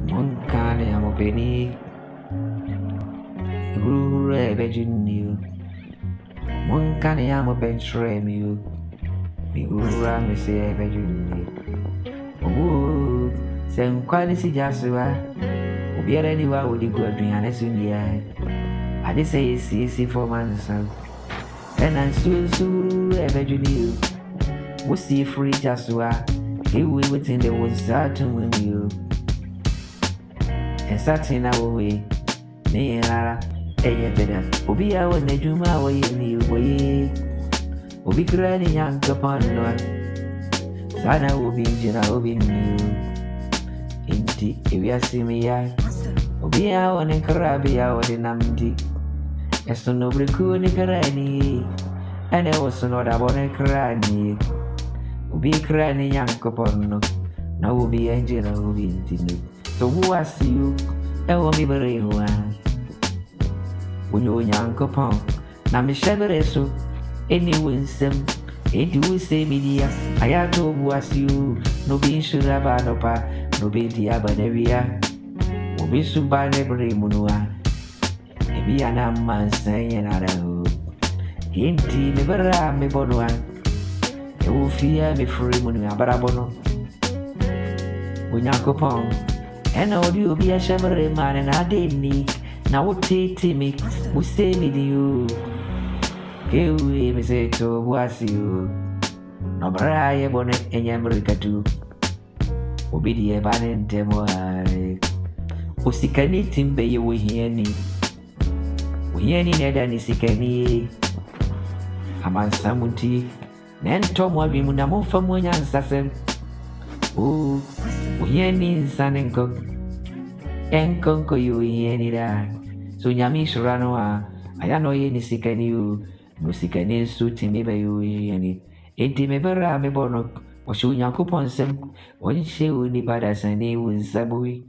Monkani amo penny. Guru Ebejin. Monkani amo pentrem you. Me guru me say Ebejin. Oh, same quality Jasua. Be anywhere with the good drink and it's in the eye. I just say it's easy for myself. And I'm soon Ebejin. We see free Jasua. He will within the woods start to win you. And starting our way. Me and Lara, better. Obi, I was the Juma way in you way. Obi crying young upon one. Sana will be general in you. Indeed, if you see me, Obi, I want to crabby out in Amdi. As to no breakuni carani. And I was not about a cranny. Obi crying young upon no. Now will be a general in. So who I see you? I will be very one. When you're young upon, now me shabby so any winsome, any will say media. I had to was you, no being sure about no pa, no be the abanavia. Will be so by every munua. Maybe an man saying another hope. Inti never have me but one. You will fear me free munua, but I bono. When you're upon, and all you be a shabby man and I didn't need. Now what take me, we say me to you. Here we say to was you. No braya bonnet and yamrica too. Obedient banning temoai. Usikanitim be you we hear me. We hear any than is sikani. A man samuti. Then Tom will be munamo from one assassin. Oh, we hear me son and cook. And conquer you in any that. So Yamish Ranoa, I know any sick and you, no sick and suit me by you any. Ain't me better, me bono, or show your coupon some, when she will be bad as a name with Sabui.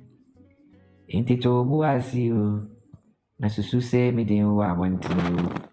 Ain't it all who I see you? Nasusu say me, dear, I want to know.